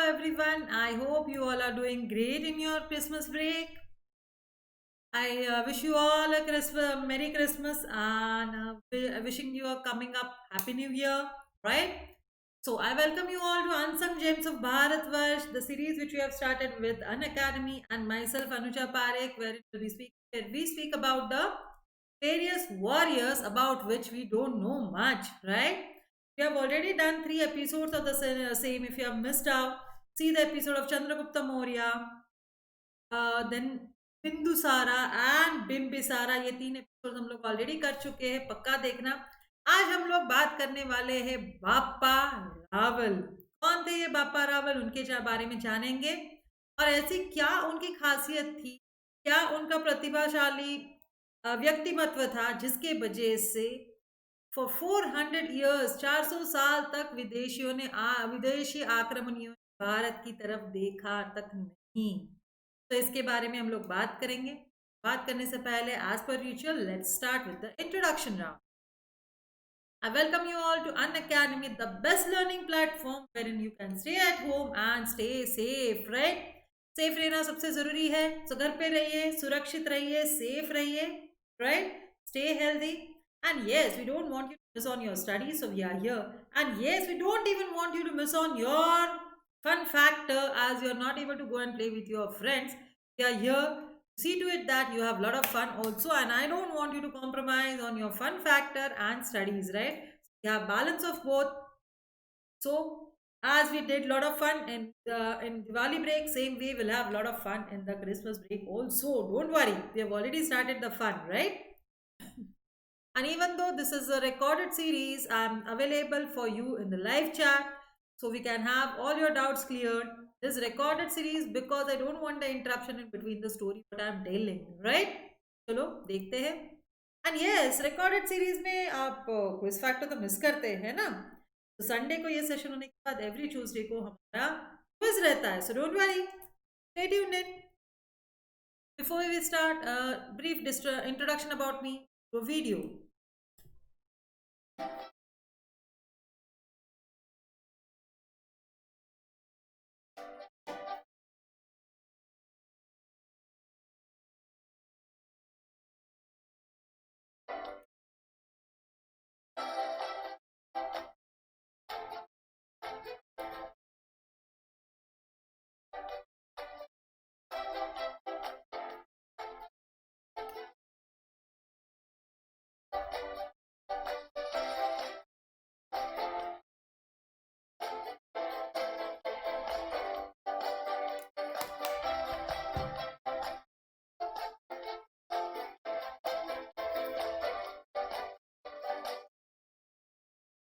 everyone. I hope you all are doing great in your Christmas break. I wish you all a Merry Christmas and wishing you a coming up Happy New Year, right? So I welcome you all to Unsung Gems of Bharatvarsh, the series which we have started with An Academy and myself Anuja Parekh, where we speak about the various warriors about which we don't know much, right? We have already done 3 episodes of the same. If you have missed out, see the episode of Chandragupta Maurya, then Bindusara and Bimbisara, ये 3 episode हम लोग already कर चुके हैं, पक्का देखना। आज हम लोग बात करने वाले हैं बापा रावल। कौन थे ये बापा रावल, उनके बारे में जानेंगे और ऐसी क्या उनकी खासियत थी, क्या उनका प्रतिभाशाली व्यक्तिमत्व था जिसके वजह से फॉर 400 ईयर्स 400 साल तक विदेशी आक्रमणियों ने भारत की तरफ देखा तक नहीं। तो इसके बारे में हम लोग बात करेंगे। बात करने से पहले एज पर usual let's start with the introduction round. I welcome you all to Unacademy, the best learning platform wherein you can stay at home and stay safe, right? Safe रहना सबसे जरूरी है, so घर पे रहिए, सुरक्षित रहिए, सेफ रहिए, right? Stay healthy. And yes, we don't want you to miss on your studies, so we are here. And yes, we don't even want you to miss on your fun factor as you're not able to go and play with your friends. We are here to see to it that you have a lot of fun also, and I don't want you to compromise on your fun factor and studies, right? You have balance of both. So as we did a lot of fun in Diwali break, same way we'll have a lot of fun in the Christmas break also. Don't worry, we have already started the fun, right? And even though this is a recorded series, I'm available for you in the live chat so we can have all your doubts cleared. This recorded series because I don't want the interruption in between the story what I'm telling, right? चलो देखते हैं। And yes, recorded series में आप quiz factor तो miss करते हैं ना, तो संडे को ये सेशन होने के बाद एवरी ट्यूसडे को हमारा क्विज रहता है, so don't worry, stay tuned in. Before we start, brief introduction about me, video.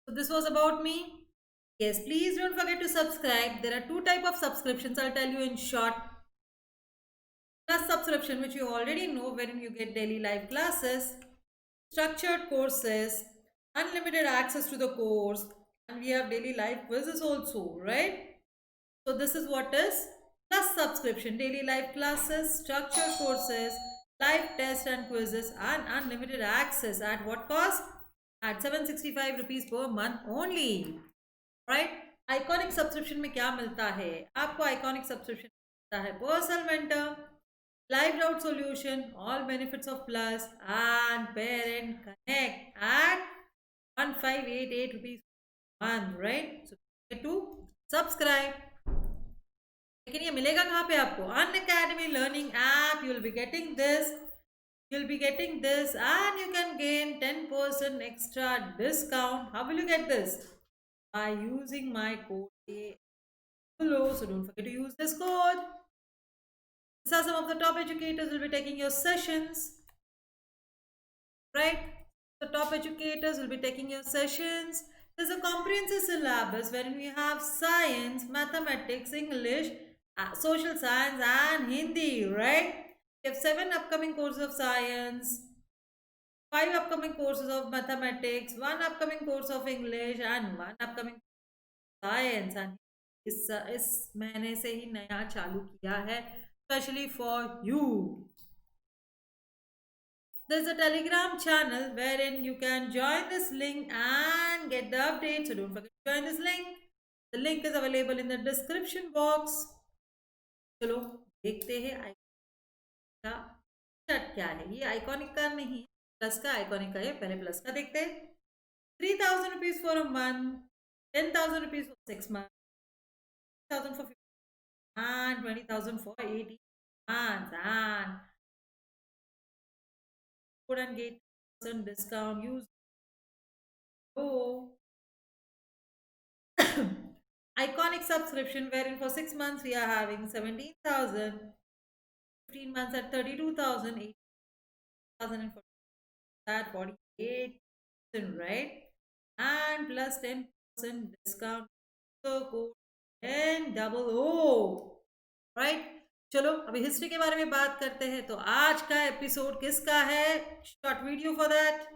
So this was about me. Yes, please don't forget to subscribe. There are 2 types of subscriptions. I'll tell you in short. Plus subscription, which you already know, wherein you get daily live classes, structured courses, unlimited access to the course, and we have daily live quizzes also, right? So this is what is plus subscription: daily live classes, structured courses, live tests and quizzes, and unlimited access at what cost? At 765 rupees per month only, right? Iconic subscription में क्या मिलता है आपको? Iconic subscription मिलता है personal mentor, live doubt solution, all benefits of plus, and parent connect at 1588 rupees per month, right? So to subscribe. लेकिन ये मिलेगा कहाँ पे आपको? Unacademy learning app. You'll be getting this. You'll be getting this, and you can gain 10% extra discount. How will you get this? By using my code below. So don't forget to use this code. These are some of the top educators will be taking your sessions, right? The top educators will be taking your sessions. There's a comprehensive syllabus wherein we have science, mathematics, English, social science, and Hindi, right? We have 7 upcoming courses of science, 5 upcoming courses of mathematics, 1 upcoming course of English, and 1 upcoming science. And इस महीने से ही नया चालू किया है, especially for you. There's a Telegram channel wherein you can join this link and get the updates. So don't forget to join this link. The link is available in the description box. चलो देखते हैं का क्या है। ये iconic का नहीं है, प्लस का आइकॉनिक का है। पहले प्लस का देखते हैं। 3000 rupees for a month, 10,000 rupees for 6 months, 10,000 for 50 and 20,000 for 80 months, and couldn't get % discount. Use iconic subscription wherein for 6 months we are having 17,000, 15 months at 32,000, 8,000 and 40, that 48%, right? And plus 10% discount. So code NOO, right? चलो अभी history के बारे में बात करते हैं। तो आज का एपिसोड किसका है? Short video for that.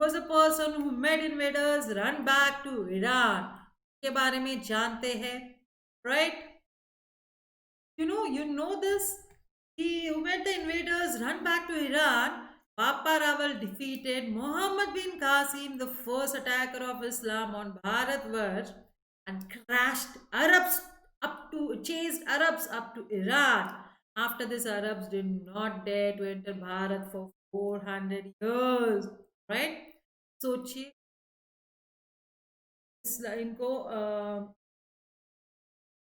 Was a person who made invaders run back to Iran के बारे में जानते हैं, right? You know this. He who made the invaders run back to Iran. Bappa Rawal defeated Muhammad bin Qasim, the first attacker of Islam on Bharatvarsh, and chased Arabs up to Iran. After this, Arabs did not dare to enter Bharat for 400 years, right? सोचिए इनको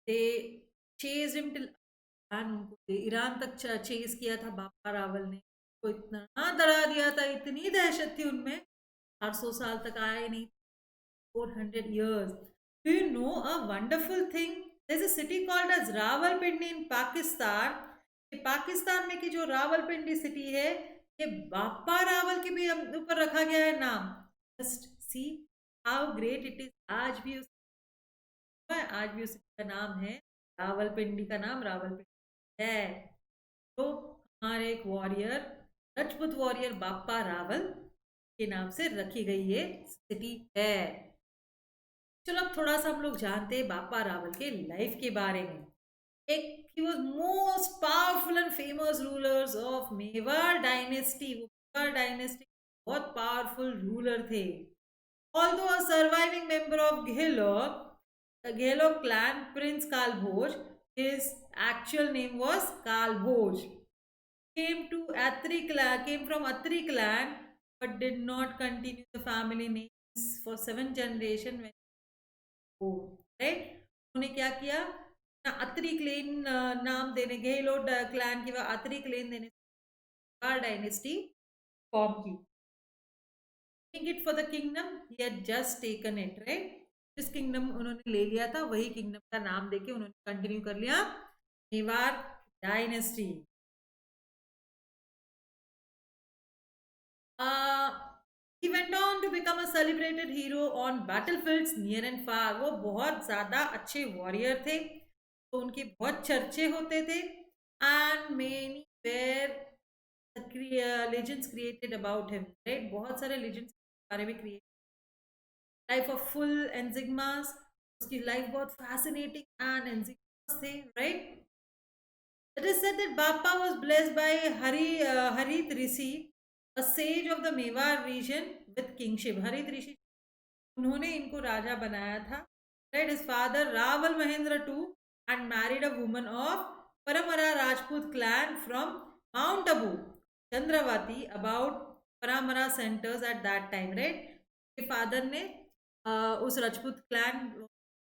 दे chase him till उनको Iran तक chase किया था बापा रावल ने। को इतना डरा दिया था, इतनी दहशत थी उनमें, 800 साल तक आए नहीं, 400 years. Do you know a wonderful thing? There's a city called as Rawalpindi in Pakistan. ये पाकिस्तान में की जो रावलपिंडी सिटी है, ये बापा रावल के भी ऊपर रखा गया है नाम। Just see how great it is. आज भी उसका नाम है रावलपिंडी, का नाम रावलपिंडी है। तो हमारे एक वॉरियर, राजपूत वॉरियर बापा रावल के नाम से रखी गई ये सिटी है। चलो अब थोड़ा सा हम लोग जानते हैं बापा रावल के लाइफ के बारे में। he was most powerful and famous rulers of Mewar dynasty. वो मेवाड़ डायनेस्टी बहुत पावरफुल रूलर थे। Although a surviving member of Ghelok clan, Prince Kalbhoj, his actual name was Kalbhoj, came from Atri clan, but did not continue the family names for 7 generations. Right? उन्होंने क्या किया? अत्री Klein नाम देने, Gehlot clan की अत्री Klein देने dynasty form की। It for the kingdom, he had just taken it, right? जिस kingdom उन्होंने ले लिया था वही किंगडम का नाम देके उन्होंने कंटिन्यू कर लिया, Mewar dynasty. He went on to become a celebrated hero on battlefields near and far. वो बहुत ज्यादा अच्छे वॉरियर थे, तो उनके बहुत चर्चे होते थे। And many were legends created about him, right? बहुत सारे legends बारे में create. Life of full enigmas, उसकी लाइफ बहुत फैसिनेटिंग एंड एंजिग्मास थे, right? It is said that Bappa was blessed by Harit Rishi, a sage of the Mewar region with kingship. Harit Rishi, उन्होंने इनको राजा बनाया था, right? His father Rawal Mahendra two and married a woman of Parmara Rajput clan from mount Abu Chandravati, about Paramara centres at that time, right? के father ने उस Rajput clan,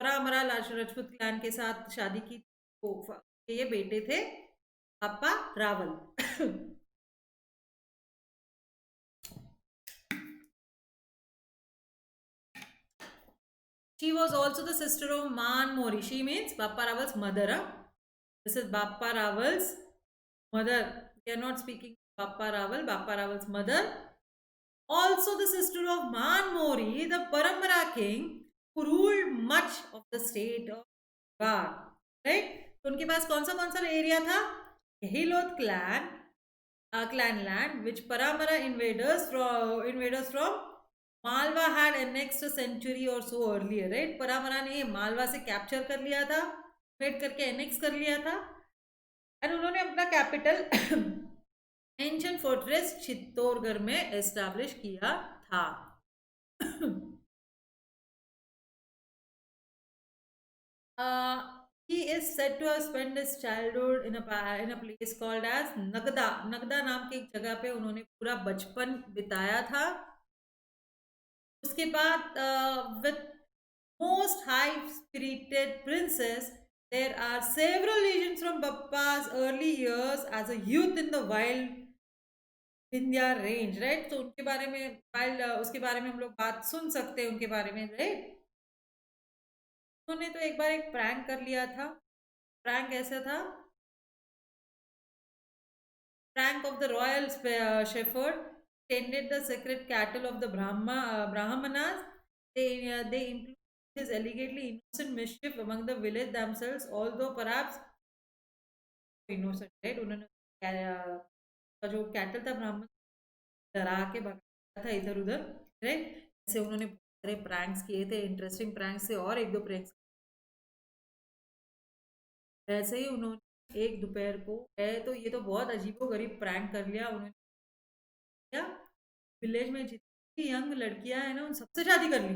परामरा Rajput clan के साथ शादी की। तो ये बेटे थे बापा Rawal. She was also the sister of Man Mori. She means Bappa Rawal's mother. This is Bappa Rawal's mother. We are not speaking Bappa Rawal, Bappa Rawal's mother. Also the sister of Man Mori, the Paramara king who ruled much of the state of Mevar, right? तो उनके पास कौन सा area था? Gehiloth clan land, which Paramara invaders from Malwa had next century और so earlier, right. परामरा ने मालवा से capture कर लिया था, वेट करके एनेक्स कर लिया था, एंड उन्होंने अपना कैपिटल एंशियंट फोर्ट्रेस चित्तौड़गढ़ में एस्टैब्लिश किया था। he is said to have spent his childhood in a place called as Nagda. Nagda नाम की एक जगह पे उन्होंने पूरा बचपन बिताया था। उसके बाद with most high spirited princess, there are several legends from Bappa's early years as a youth in the wild Vindhya range, right. तो उनके बारे में वाइल्ड, उसके बारे में हम लोग बात सुन सकते हैं उनके बारे में, राइट। उन्होंने तो एक बार एक प्रैंक कर लिया था। प्रैंक ऐसा था, prank of the royal shepherd tended the sacred cattle of the Brahmanas. They include his allegedly innocent mischief among the village themselves, although perhaps innocent, right। उन्होंने जो कैटल था ब्राह्मण डरा के भगाया था इधर उधर, राइट। ऐसे उन्होंने बहुत सारे प्रैंक्स किए थे, इंटरेस्टिंग प्रैंक्स थे, और एक दो प्रैंक्स ऐसे ही उन्होंने एक दोपहर को तो ये तो बहुत अजीबो गरीब प्रैंक कर लिया उन्होंने। क्या विलेज में जितनी यंग लड़कियां हैं ना, उन सबसे शादी कर ली।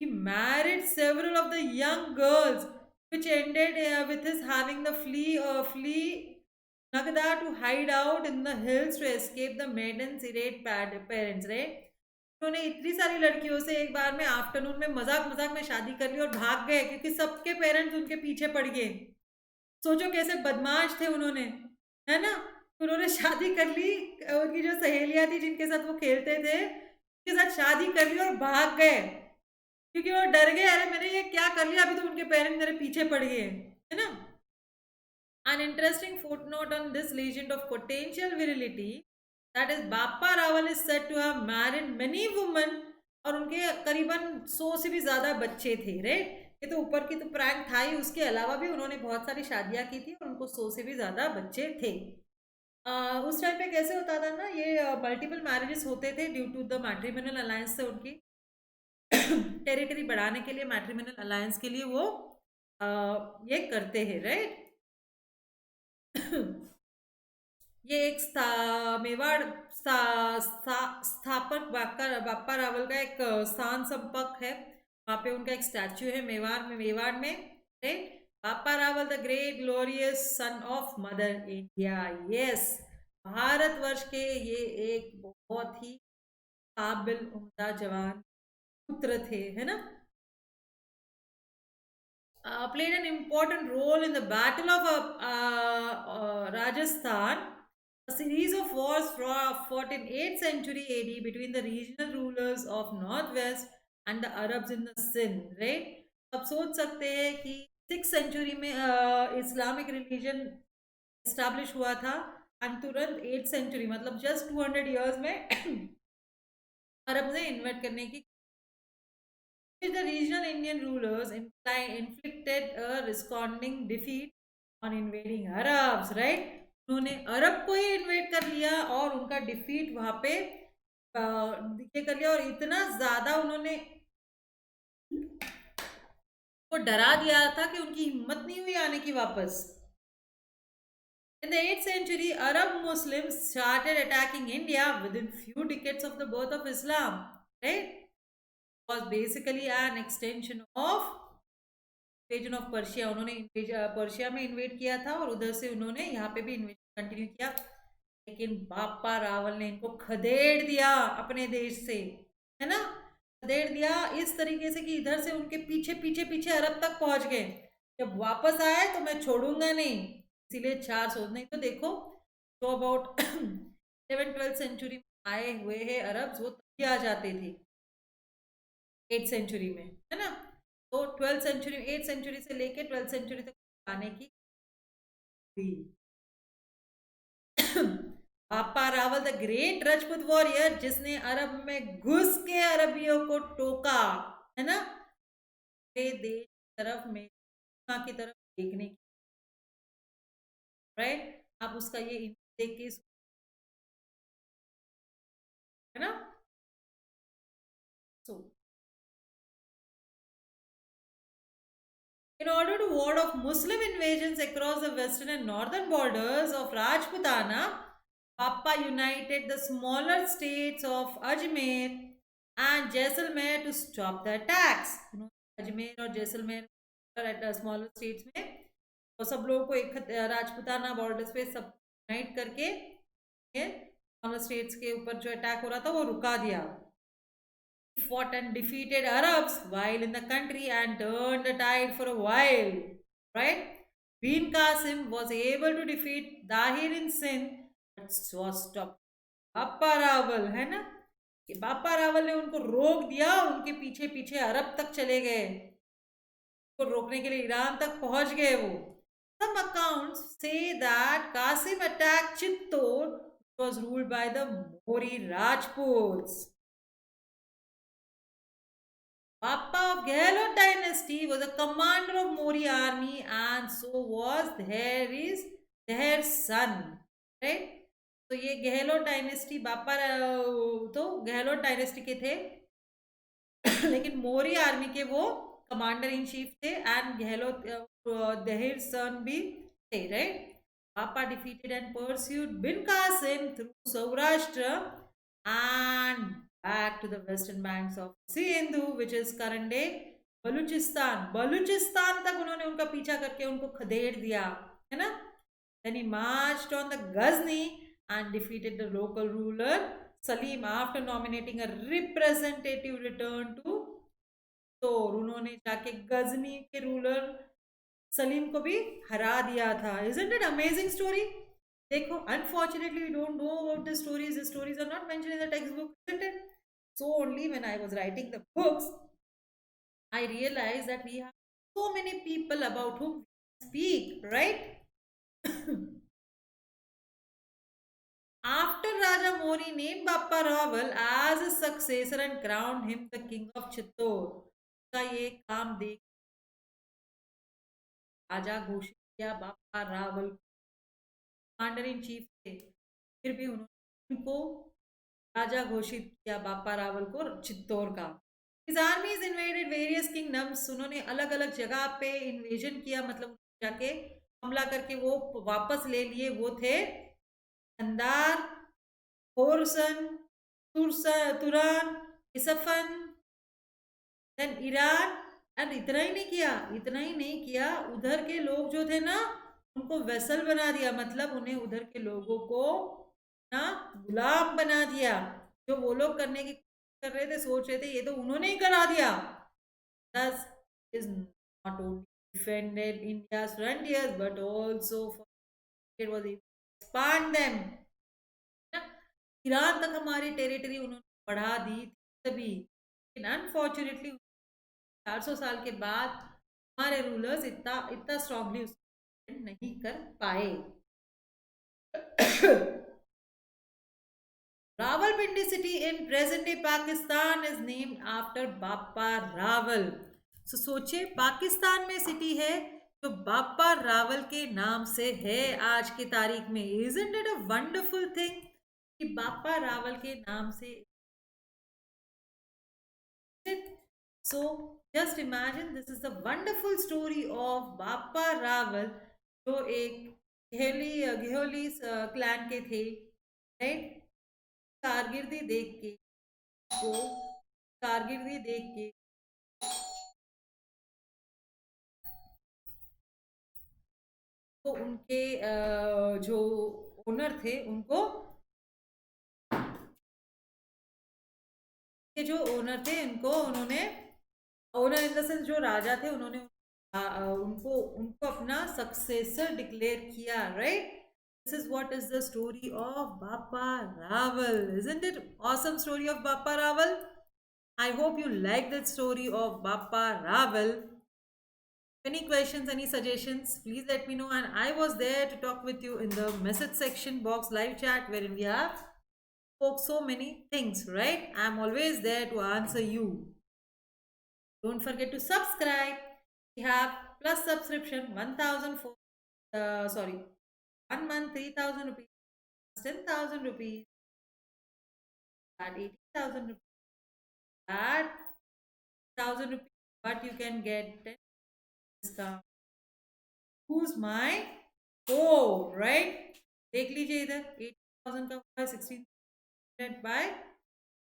He married several of the young girls, which ended with his having the flee Nagda to hide out in the hills to escape the maiden's irate parents, right? उन्होंने इतनी सारी लड़कियों से एक बार में आफ्टरनून में मजाक मजाक में शादी कर ली और भाग गए, क्योंकि सबके पेरेंट्स उनके पीछे पड़ गए। सोचो कैसे बदमाश थे उन्होंने, है ना। उन्होंने शादी कर ली, उनकी जो सहेलियां थी जिनके साथ वो खेलते थे उनके साथ शादी कर ली और भाग गए, क्योंकि वो डर गए, अरे मैंने ये क्या कर लिया, अभी तो उनके पेरेंट्स मेरे पीछे पड़ गए, है ना। An interesting footnote on this legend of potential virility, that is Bappa Rawal is said to have married many women, और उनके करीबन 100 से भी ज्यादा बच्चे थे, राइट। ये तो ऊपर की तो प्रैंक था ही, उसके अलावा भी उन्होंने बहुत सारी शादियां की थी और उनको 100 से भी ज्यादा बच्चे थे। उस टाइम पे कैसे होता था ना, ये मल्टीपल मैरिजेस होते थे due to the matrimonial alliance से, उनकी टेरिटरी बढ़ाने के लिए, मैट्रिमोनियल अलायंस के लिए वो ये करते हैं, राइट। ये एक मेवाड़ स्थापक बाप्पा रावल का एक स्थान संपर्क है, वहां पे उनका एक स्टैच्यू है मेवाड़ में, right. Bappa Rawal the great glorious son of mother India, yes. Bharatvarsh के ये एक बहुत ही काबिल उम्दा जवान पुत्र थे, है ना। played an important role in the Battle of Rajasthan, a series of wars fought in 8th century AD between the regional rulers of Northwest and the Arabs in the Sindh, right? अब सोच सकते हैं कि 6th century में Islamic religion establish हुआ था, and तुरंत 8th century मतलब जस्ट 200 इयर्स में अरब ने इन्वेट करने की, the regional Indian rulers inflicted a corresponding defeat on invading Arabs, right? उन्होंने अरब को ही इन्वेट कर लिया और उनका डिफीट वहां पे ये कर लिया, और इतना ज्यादा उन्होंने को डरा दिया था कि उनकी हिम्मत नहीं हुई आने की वापस। In the 8th century, Arab Muslims started attacking India within few decades of the birth of Islam, right? Was basically an extension of invasion of Persia. उन्होंने पर्शिया में इन्वेट किया था और उधर से उन्होंने यहाँ पे भी इन्वेशन कंटिन्यू किया, लेकिन बाप्पा रावल ने इनको खदेड़ दिया अपने देश से, है ना। खदेड़ दिया इस तरीके से कि इधर से उनके पीछे पीछे पीछे अरब तक पहुंच गए। जब वापस आए तो मैं छोड़ूंगा नहीं, इसीलिए 400, नहीं तो देखो तो अबाउट 11th-12th सेंचुरी में आए हुए हैं अरब्स, वो तभी आ जाते थे 8th सेंचुरी में, है ना। तो 12th सेंचुरी, 8th सेंचुरी से लेके 12th सेंचुरी तक आने की हुई। Bappa Rawal the great Rajput warrior, जिसने अरब में घुस के अरबियों को टोका, है ना, देश की तरफ में की तरफ देखने की, राइट। आप उसका ये देख के, है ना। In order to ward off Muslim invasions across the western and northern borders of Rajputana, Bappa united the smaller states of Ajmer and Jaisalmer to stop the attacks. Ajmer और Jaisalmer at the smaller states में तो सब लोगों को एक Rajputana borders पे सब unite करके स्मॉलर स्टेट्स के ऊपर जो अटैक हो रहा था वो रुका दिया. Fought and defeated Arabs while in the country and turned the tide for a while. Right? Bin Qasim was able to defeat Dahir in Sindh, but was stopped. बापा रावल है ना, कि बापा रावल ने उनको रोक दिया, उनके पीछे पीछे अरब तक चले गए, उनको रोकने के लिए ईरान तक पहुंच गए वो. Some accounts say that Qasim attacked Chittor, which was ruled by the Mori Rajputs. Bappa of Gehlot dynasty was a commander of Mori army and so was their son. Right? तो ये Gehlot dynasty बापा तो Gehlot dynasty के थे लेकिन मोरी army के वो commander in chief थे एंड गहलोत दहेर सन भी थे. Right? Bappa defeated and pursued Bin Qasim through Saurashtra and back to the western banks of Sindhu, which is current day Balochistan. Balochistan तक उन्होंने उनका पीछा करके उनको खदेड़ दिया, है ना. Then he marched on the Ghazni and defeated the local ruler Salim after nominating a representative return to. तो उन्होंने जाके गजनी के रूलर सलीम को भी हरा दिया था. Isn't it amazing story? देखो, unfortunately we don't know about the stories. The stories are not mentioned in the textbook, isn't it? So only when I was writing the books, I realized that we have so many people about whom we speak, right? After Raja Mori named Bappa Rawal as his successor and crowned him the king of Chittor, का ये काम देख राजा घोषित किया बापा Rawal commander in chief थे, फिर भी उन्होंने उनको राजा घोषित किया बापा रावल को चित्तौर का. His armies invaded various kingdoms. उन्होंने अलग अलग जगह पे इन्वेजन किया, मतलब जाके हमला करके वो वापस ले लिए. वो थे अंदार, खोरसन, तुरान, इसफन, देन ईरान. एंड इतना ही नहीं किया, उधर के लोग जो थे ना उनको वेसल बना दिया, मतलब उन्हें उधर के लोगों को ना गुलाम बना दिया. जो वो लोग करने की कर रहे थे, सोच रहे थे, ये तो उन्होंने ही करा दिया. Thus is not only defended India's frontiers but also it was expand them. Iran तक हमारी टेरिटरी उन्होंने बढ़ा दी तभी. अनफॉर्चुनेटली 400 साल के बाद हमारे रूलर्स इतना स्ट्रांगली उसको नहीं कर पाए. Rawalpindi city in present day Pakistan is named after Bappa Rawal. So सोचिए, पाकिस्तान में सिटी है जो बापा रावल के नाम से है आज की तारीख में. Isn't it a wonderful thing कि बापा रावल के नाम से. So just imagine, this is the wonderful story of बापा रावल जो एक घेहोली क्लैन के थे. राइट? कारगिर्दी देख के तो उनके जो ओनर थे उनको उन्होंने ओनर इन द सेंस जो राजा थे उन्होंने उनको अपना सक्सेसर डिक्लेयर किया. Right? This is what is the story of Bappa Rawal. Isn't it awesome story of Bappa Rawal? I hope you like that story of Bappa Rawal. Any questions, any suggestions, please let me know. And I was there to talk with you in the message section box live chat wherein we have spoke so many things, right? I'm always there to answer you. Don't forget to subscribe. We have plus subscription 1 month 3,000 rupees, 10,000 rupees, at 80,000 rupees, at 1,000 rupees, but you can get 10 discount. Use my code, right? देख लीजिए इधर 18,000 का हुआ है 16 by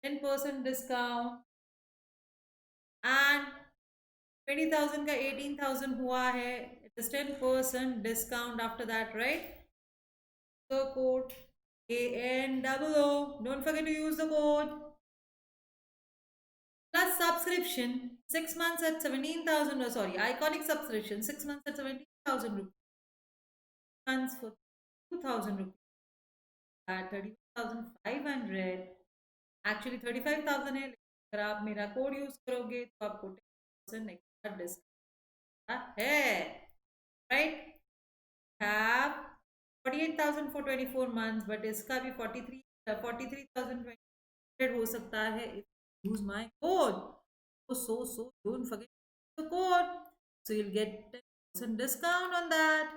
10% discount and 20,000 का 18,000 हुआ है. It is 10% discount after that, right? The code ANOO. Don't forget to use the code. Plus subscription 6 months at 17,000. Oh, sorry, iconic subscription 6 months at 17,000 rupees. Months for 2,000 rupees at 31,500. Actually 35,000 है, लेकिन अगर आप मेरा code use करोगे तो आपको 10% extra discount है, right? Have 48,000 for 24 months, but इसका भी 43,000 हो सकता है if you use my code. So don't forget the code. So you'll get 10% discount on that.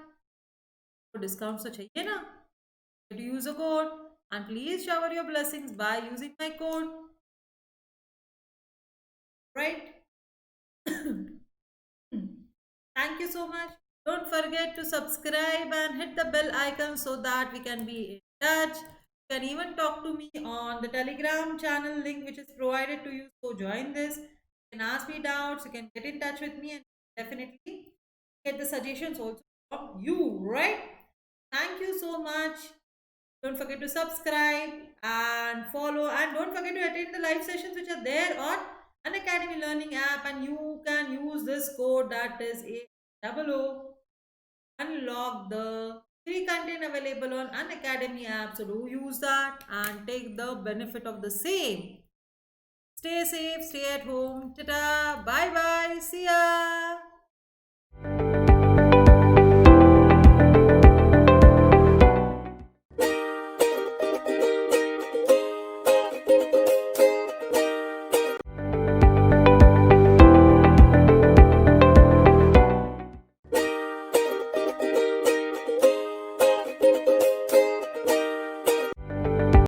तो डिस्काउंट तो चाहिए ना, to use a code and please shower your blessings by using my code, right? Thank you so much. Don't forget to subscribe and hit the bell icon so that we can be in touch. You can even talk to me on the Telegram channel link which is provided to you. So join this. You can ask me doubts. You can get in touch with me and definitely get the suggestions also from you, right? Thank you so much. Don't forget to subscribe and follow, and don't forget to attend the live sessions which are there on an Academy Learning app, and you can use this code, that is AOO, unlock the free content available on an Academy app. So do use that and take the benefit of the same. Stay safe, stay at home. Ta-ta, bye bye, see ya.